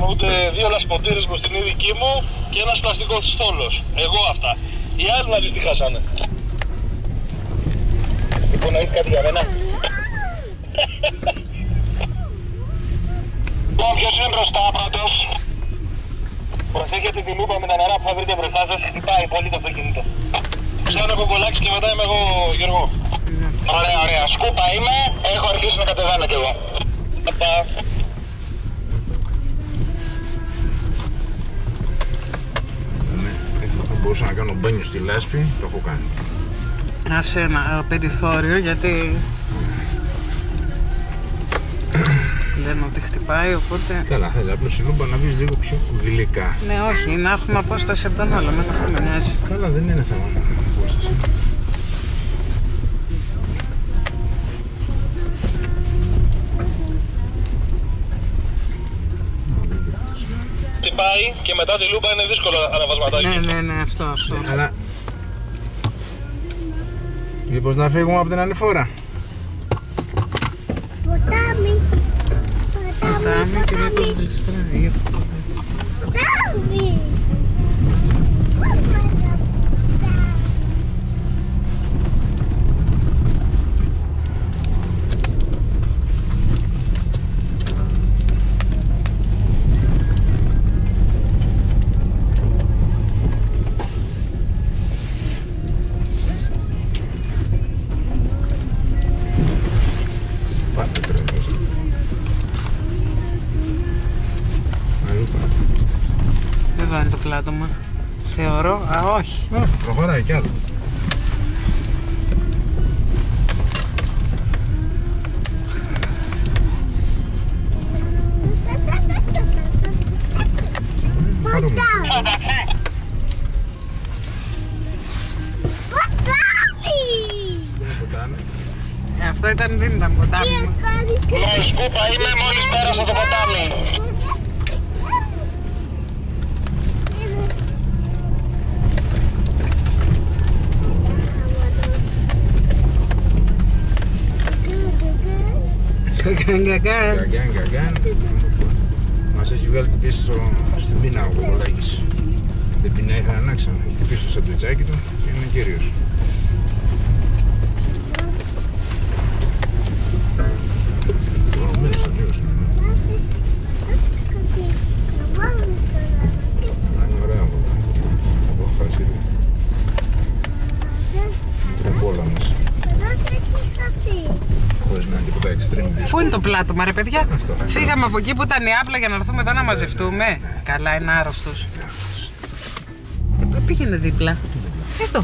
ούτε 2 λασποτήρες μπροστινή δική μου και ένας πλαστικός στόλος. Εγώ αυτά. Οι άλλοι να δεις τι χάσανε. Λοιπόν, να έχεις κάτι για μένα. Λοιπόν, ποιος είναι μπροστά πρώτος? Προσέχετε τη λούπα με τα νερά που θα βρείτε μπροστά σας. Χτυπάει πολύ το αυτοκίνητο. Ξέρω κοκολάκι και μετά είμαι εγώ, Γιώργο. Ωραία, ωραία. Σκούπα είμαι. Έχω αρχίσει να κατεβαίνω κι εγώ. Θα μπορούσα να κάνω μπάνιο στη λάσπη, το έχω κάνει. Άσε ένα περιθώριο γιατί λένε ότι χτυπάει, οπότε... Καλά, θέλει απλώς η λούμπα να βγει λίγο πιο γλυκά. Ναι, όχι, να έχουμε απόσταση από τον άλλο, με αυτό με νοιάζει. Καλά, δεν είναι θέμα απόσταση. Χτυπάει και μετά τη λούπα είναι δύσκολο αναβασματάκι. Ναι, αυτό. Αλλά... μήπως να φύγουμε από την άλλη φορά. Ποτάμι και μήπως γλιστράει. Ποτάμι! Εδώ είναι το πλάτωμα. Θεωρώ, όχι. Προχωράει κι άλλο. Αυτό δεν ήταν ποτάμι. Ναι, σκούπα είμαι, μόλις πέρασα το ποτάμι. Γκαγκάν. Μας έχει βγάλει την πίσω στην πίνα ο Κοκολάκης. Δεν πεινάει θανάξα. Έχει την πίσω στο σαντουιτσάκι του και είναι κύριος. Μένω στον λίγος είναι. Είναι ωραία από εδώ. Από χάσει. Είναι πολλά μέσα. Χωρίς να είναι τίποτα extreme. Πού είναι το πλάτωμα, ρε παιδιά? Αυτό. Φύγαμε από εκεί που ήταν η Άπλα για να έρθουμε εδώ να μαζευτούμε. Καλά, είναι άρρωστος. Πήγαινε δίπλα. Εδώ.